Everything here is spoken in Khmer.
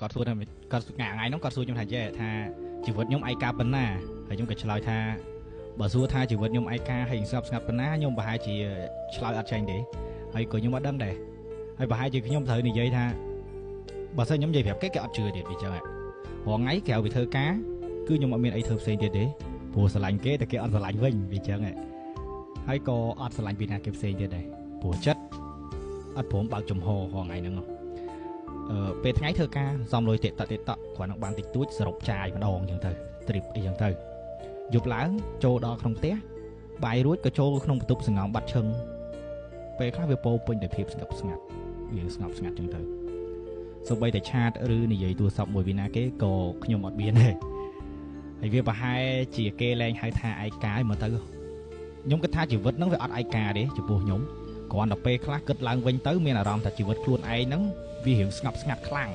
គាត់សួរថាគាត់ថ្ងៃហ្នឹងគាត់សួរខ្ញុំថាចេះថាជីវិតខ្ញុំឯកាប៉ុណ្ណាហើយខ្ញុំក៏ឆ្លើយថាបើសួរថាជីវិតខ្ញុំឯកាហើយស្ងប់ស្ងាត់ប៉ុណ្ណាខ្ញុំប្រហែលជាឆ្លើយអត់ចាញ់ទេហើយក៏ខ្ញុំអត់ដឹងដែរហើយប្រហែលជាខ្ញុំត្រូវនិយាយថាបើសិនខ្ញុំនិយាយប្រាប់គេអត់ជឿទៀតវាចឹងហ៎រងថ្ងៃក្រៅពីធ្វើការគឺខ្ញុំអត់មានអីធ្វើផ្សេងទៀតទេព្រោះស្រឡាញ់គេតែគេអត់ស្រឡាញ់វិញវាចឹងហ៎ហើយក៏អត់ស្រឡាញ់ពីណាគេផ្សេងទៀតដែរព្រោះចិត្តអត់ព្រមបើកចំហររងថ្ងៃហ្នឹងពេលថ្ងៃធ្វើការសំលុយតិតតិតគ្រាន់តែបានតិចតួចសរុបចាយម្ដងចឹងទៅទ្រីបអីចឹងទៅយប់ឡើងចូលដល់ក្នុងផ្ទះបាយរួចក៏ចូលក្នុងបន្ទប់សង្ងំបាត់ឈឹងពេលខ្លះវាពោពេញដោយភាពស្ងប់ស្ងាត់វាស្ងប់ស្ងាត់ចឹងទៅសូម្បីតែឆាតឬនិយាយទូរស័ព្ទមួយពីណាគេក៏ខ្ញុំអត់មានទេហើយវាប្រហែលជាគេលែងហៅថាឯកាយមកទៅខ្ញុំគិតថាជីវិតហ្នឹងវាអត់ឯកាទេចំពោះខ្ញុំគ្រាន់តែពេលខ្លះគិតឡើងវិញទៅមានអារម្មណ៍ថាជីវិតខ្លួនឯងហ្នឹងវារៀងស្ងប់ស្ងាត់ខ្លាំង